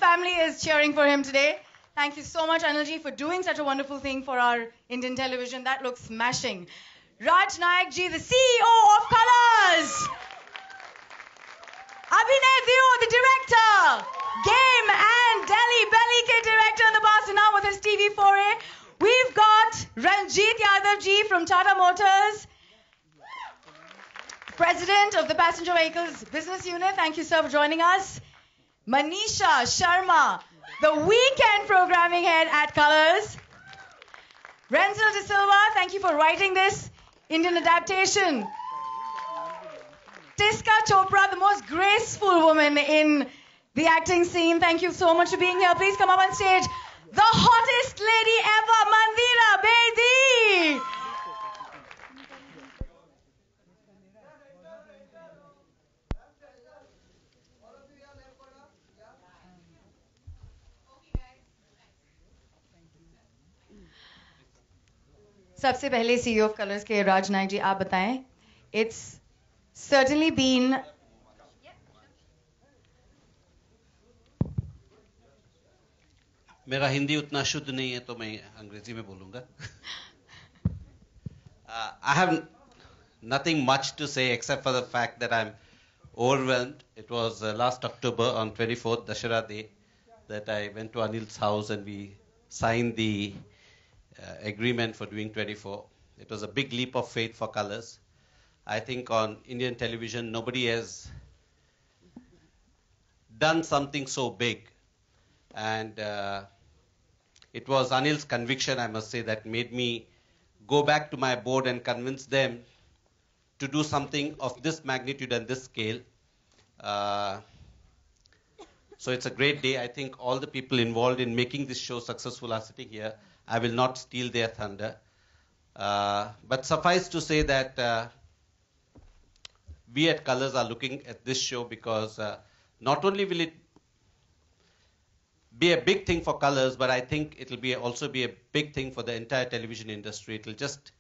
family is cheering for him today. Thank you so much, Anilji, for doing such a wonderful thing for our Indian television. That looks smashing. Raj Nayak ji, the CEO of Colors. Abhinay Deo, the director. Game and Delhi Belly Ke director in the past and now with his TV foray. We've got Ranjit Yadav ji from Tata Motors, President of the Passenger Vehicles Business Unit. Thank you, sir, for joining us. Manisha Sharma, the weekend programming head at Colors. Renzel De Silva, thank you for writing this Indian adaptation. Tiska Chopra, the most graceful woman in the acting scene. Thank you so much for being here. Please come up on stage. The hottest lady ever, Mandira Bedi. सबसे पहले CEO of Colors के राज नायक जी आप बताएं. It's certainly been मेरा हिंदी उतना शुद्ध नहीं है तो मैं अंग्रेजी में बोलूंगा. I have nothing much to say except for the fact that I'm overwhelmed. It was last October on 24th Dashera Day that I went to Anil's house and we signed the agreement for doing 24. It was a big leap of faith for Colors. I think on Indian television nobody has done something so big, and it was Anil's conviction, I must say, that made me go back to my board and convince them to do something of this magnitude and this scale. So it's a great day. I think all the people involved in making this show successful are sitting here. I will not steal their thunder. But suffice to say that we at Colors are looking at this show because not only will it be a big thing for Colors, but I think it will also be a big thing for the entire television industry. It will just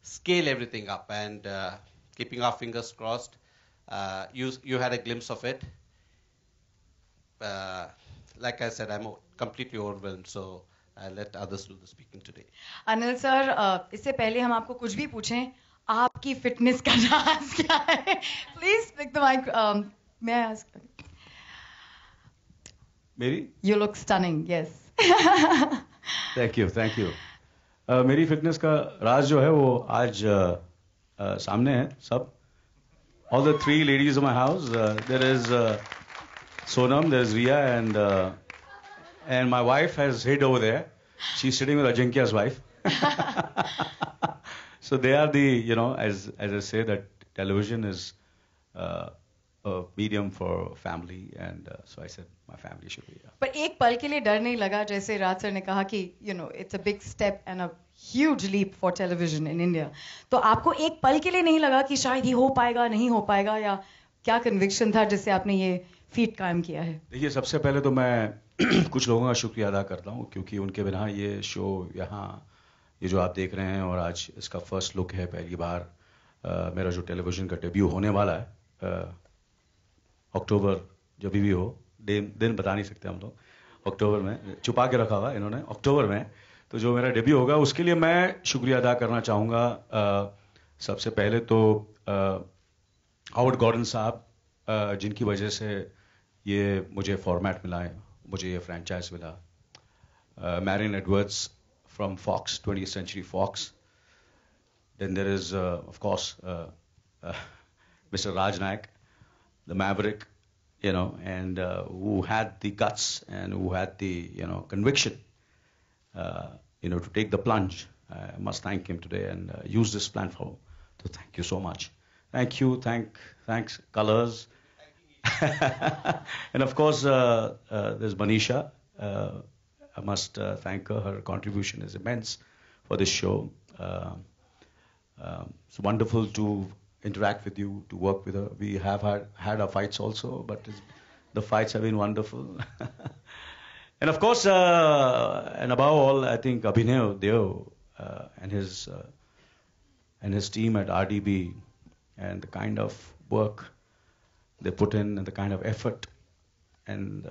scale everything up, and keeping our fingers crossed. You had a glimpse of it. Like I said, I'm completely overwhelmed, so I'll let others do the speaking today. Anil sir, इससे पहले हम आपको कुछ भी पूछें, आपकी fitness का राज क्या है? Please pick the mic. May I ask? मेरी? You look stunning. Yes. Thank you. मेरी फिटनेस का राज जो है वो आज सामने है सब. All the three ladies of my house. There is Sonam, there is Riya, and my wife has hid over there. She's sitting with Ajinkya's wife. So they are the, as I say, that television is a medium for family, and so I said my family should be here. पर एक पल के लिए डर नहीं लगा जैसे राज sir ने कहा कि it's a big step and a huge leap for television in India. तो आपको एक पल के लिए नहीं लगा कि शायद ये हो पाएगा नहीं हो पाएगा, या क्या कन्विक्शन था जिससे आपने ये फीट कायम किया है? देखिए, सबसे पहले तो मैं कुछ लोगों का शुक्रिया अदा करता हूँ क्योंकि उनके बिना ये शो यहाँ ये जो आप देख रहे हैं और आज इसका फर्स्ट लुक है, पहली बार मेरा जो टेलीविजन का डेब्यू होने वाला है अक्टूबर, जब भी हो, दिन बता नहीं सकते हम लोग, अक्टूबर में छुपा के रखा हुआ इन्होंने, अक्टूबर में तो जो मेरा डेब्यू होगा उसके लिए मैं शुक्रिया अदा करना चाहूँगा. सबसे पहले तो हावर्ड गॉर्डन साहब, जिनकी वजह से ये मुझे फॉर्मेट मिला है, मुझे ये फ्रेंचाइज मिला. Marion Edwards from Fox, 20th Century Fox. Then there is, of course, Mr. Raj Nayak, the Maverick, and who had the guts and who had the, conviction, to take the plunge. I must thank him today and use this platform to thank you so much. Thank you, thanks, Colors. And of course, there's Manisha. I must thank her. Her contribution is immense for this show. It's wonderful to interact with you, to work with her. We have had our fights also, but the fights have been wonderful. And of course, and above all, I think Abhinay Deo and his team at RDB, and the kind of work they put in and the kind of effort and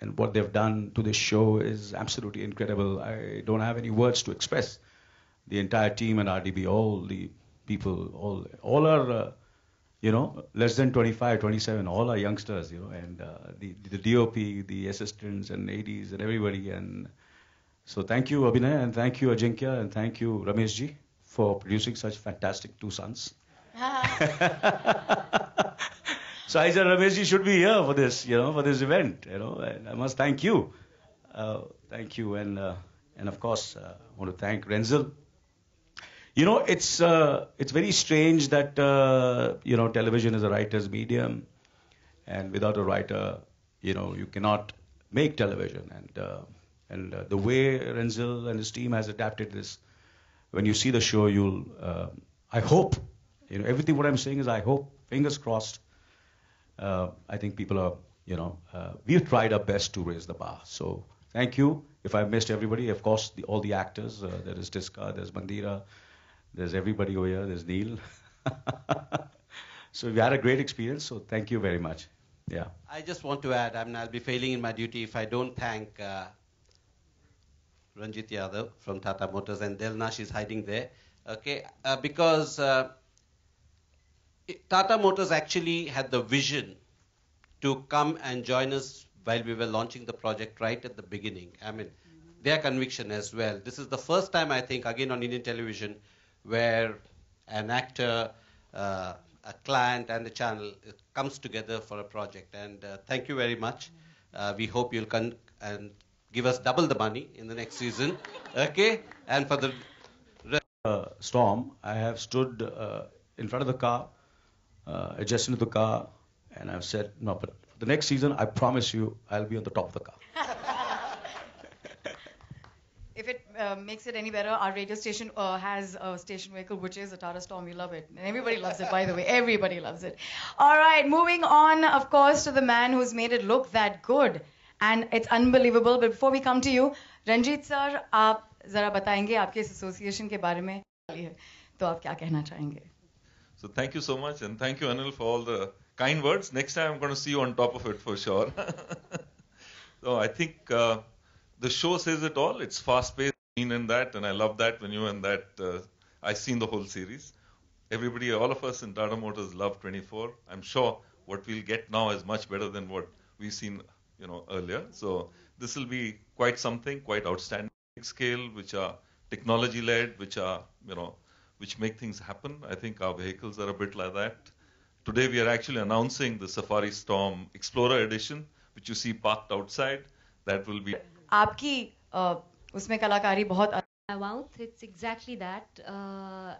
and what they've done to this show is absolutely incredible. I don't have any words to express the entire team and RDB, all the people, all are, less than 25, 27, all are youngsters, and the DOP, the assistants and ADs and everybody. And so thank you, Abhinay, and thank you, Ajinkya, and thank you, Rameshji, for producing such fantastic two sons. So I said, Rameshji should be here for this, for this event, and I must thank you. Thank you, and of course, I want to thank Renzel. It's very strange that, television is a writer's medium, and without a writer, you cannot make television. And the way Renzel and his team has adapted this, when you see the show, I hope, everything what I'm saying is I hope, fingers crossed. I think people are, we've tried our best to raise the bar. So thank you. If I missed everybody, of course, all the actors, there is Tiska, there's Mandira, there's everybody over here, there's Neil. So we had a great experience, so thank you very much. Yeah. I just want to add, I'll be failing in my duty if I don't thank Ranjit Yadav from Tata Motors, and Delna, she's hiding there. Okay, because Tata Motors actually had the vision to come and join us while we were launching the project right at the beginning. I mean, their conviction as well. This is the first time, I think, again on Indian television, where an actor, a client and a channel comes together for a project. And thank you very much. We hope you'll come and give us double the money in the next season. Okay? And for the Storm, I have stood in front of the car, adjacent to the car, and I've said, no, but for the next season, I promise you, I'll be on the top of the car. If it makes it any better, our radio station has a station vehicle, which is a Tata Storm. We love it. And everybody loves it, by the way. Everybody loves it. All right, moving on, of course, to the man who's made it look that good. And it's unbelievable. But before we come to you, Ranjit sir, आप जरा बताएंगे आपके इस association के बारे में, तो आप क्या कहना चाहेंगे? So thank you so much, and thank you, Anil, for all the kind words. Next time I'm going to see you on top of it for sure. So I think the show says it all. It's fast-paced, in that, and I love that when you and that. I've seen the whole series. Everybody, all of us in Tata Motors love 24. I'm sure what we'll get now is much better than what we've seen, earlier. So this will be quite something, quite outstanding scale, which are technology-led, which are, which make things happen. I think our vehicles are a bit like that. Today we are actually announcing the Safari Storm Explorer Edition, which you see parked outside. That will be. आपकी उसमें कलाकारी बहुत. It's exactly that.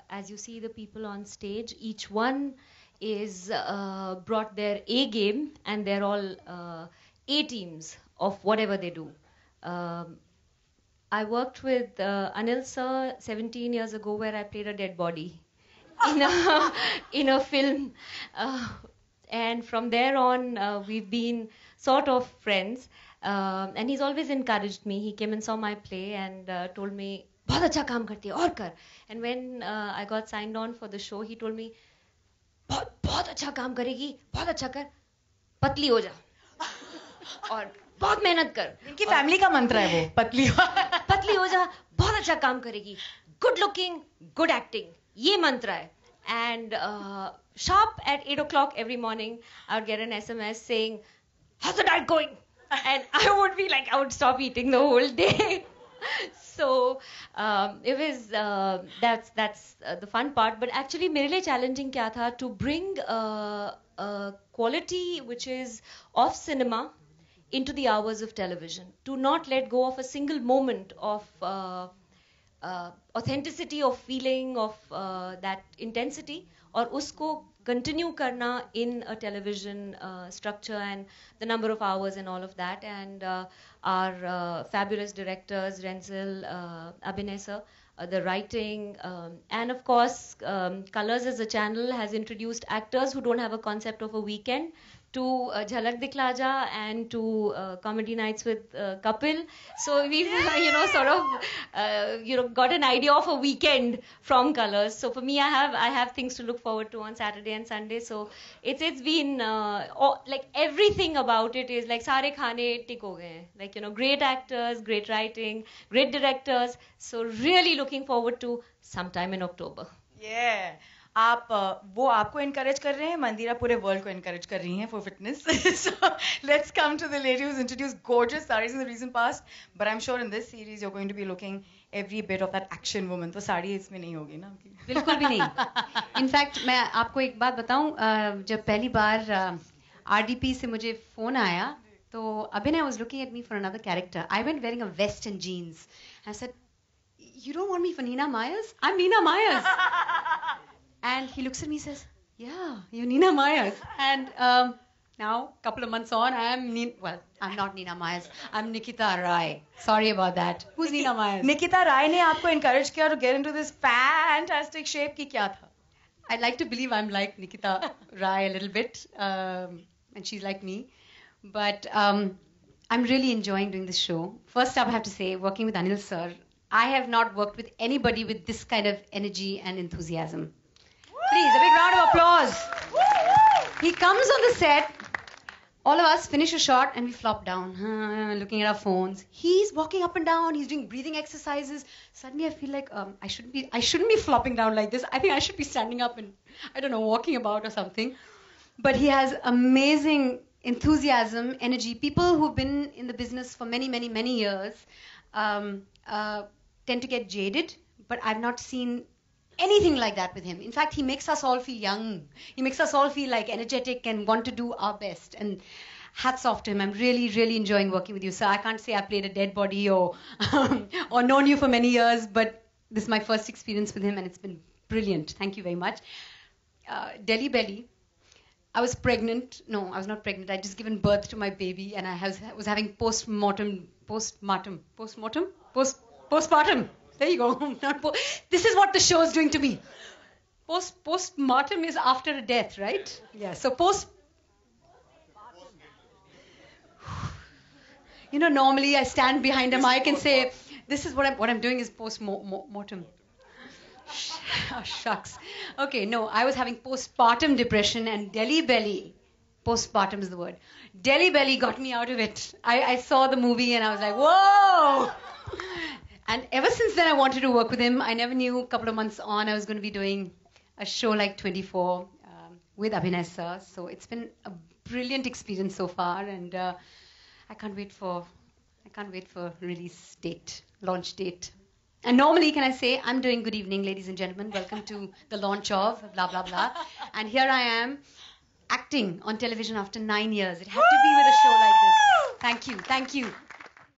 As you see the people on stage, each one is brought their A game, and they're all A teams of whatever they do. I worked with Anil sir 17 years ago, where I played a dead body in a film, and from there on we've been sort of friends. And he's always encouraged me. He came and saw my play and told me, "बहुत अच्छा काम करती है, और कर." And when I got signed on for the show, he told me, बहुत अच्छा काम करेगी, बहुत अच्छा कर, पतली हो जा, और बहुत मेहनत कर. इनकी फैमिली का मंत्र है वो, पतली हो जा, बहुत अच्छा काम करेगी, good looking, good acting, ये मंत्र है. And sharp at 8 o'clock every morning, I would get an SMS saying, "How's the diet going?" And I would be like, I would stop eating the whole day. So it was that's the fun part. But actually, मेरे लिए challenging क्या था, to bring a quality which is of cinema into the hours of television. To not let go of a single moment of authenticity, of feeling, of that intensity, और उसको continue karna in a television structure and the number of hours and all of that. And our fabulous directors, Renzel, Abhinay sir, the writing, and of course, Colors as a channel has introduced actors who don't have a concept of a weekend. to Jhalak Dikhla Ja and to Comedy Nights with Kapil. So we've sort of got an idea of a weekend from Colors. So for me, I have things to look forward to on Saturday and Sunday. So it's been like everything about it is like सारे खाने टिक हो गए हैं. Like great actors, great writing, great directors. So really looking forward to sometime in October. Yeah. आप वो आपको encourage कर रहे हैं, मंदिरा पूरे world को encourage कर रही हैं for fitness. So let's come to the lady who's introduced gorgeous sarees in the recent past. But I'm sure in this series you're going to be looking every bit of that action woman. तो साड़ी इसमें नहीं होगी ना? बिल्कुल भी नहीं. In fact मैं आपको एक बात बताऊं, जब पहली बार RDP से मुझे फोन आया तो Abhinay was looking at me for another character. I went wearing a vest and jeans. I said, "You don't want me for Nina Myers? I'm Nina Myers." And he looks at me and says, "Yeah, you're Nina Myers." And now, a couple of months on, I'm not Nina Myers. I'm Nikita Rai. Sorry about that. Who's Nina Myers? Nikita Rai ने आपको encourage किया to get into this fantastic shape की क्या था? I'd like to believe I'm like Nikita Rai a little bit, and she's like me. But I'm really enjoying doing this show. First up, I have to say, working with Anil sir, I have not worked with anybody with this kind of energy and enthusiasm. Please, a big round of applause. He comes on the set, all of us finish a shot and we flop down, looking at our phones. He's walking up and down, he's doing breathing exercises. Suddenly I feel like I shouldn't be flopping down like this. I think I should be standing up and, I don't know, walking about or something. But he has amazing enthusiasm, energy. People who've been in the business for many, many, many years tend to get jaded, but I've not seen anything like that with him. In fact, he makes us all feel young. He makes us all feel like energetic and want to do our best. And hats off to him. I'm really, really enjoying working with you. So I can't say I played a dead body or or known you for many years, but this is my first experience with him and it's been brilliant. Thank you very much. Delhi Belly. I was pregnant. No, I was not pregnant. I'd just given birth to my baby and I was having postpartum. There you go. This is what the show is doing to me. Postmortem is after a death, right? Yeah. So normally I stand behind a mic and say, "This is what I'm doing is postmortem." Oh, shucks. Okay, no, I was having postpartum depression and Delhi Belly. Postpartum is the word. Delhi Belly got me out of it. I saw the movie and I was like, whoa! And ever since then, I wanted to work with him. I never knew a couple of months on I was going to be doing a show like 24 with Abhinay sir. So it's been a brilliant experience so far, and I can't wait for release date, launch date. And normally, can I say, I'm doing good evening, ladies and gentlemen. Welcome to the launch of blah blah blah. And here I am, acting on television after 9 years. It had to be with a show like this. Thank you.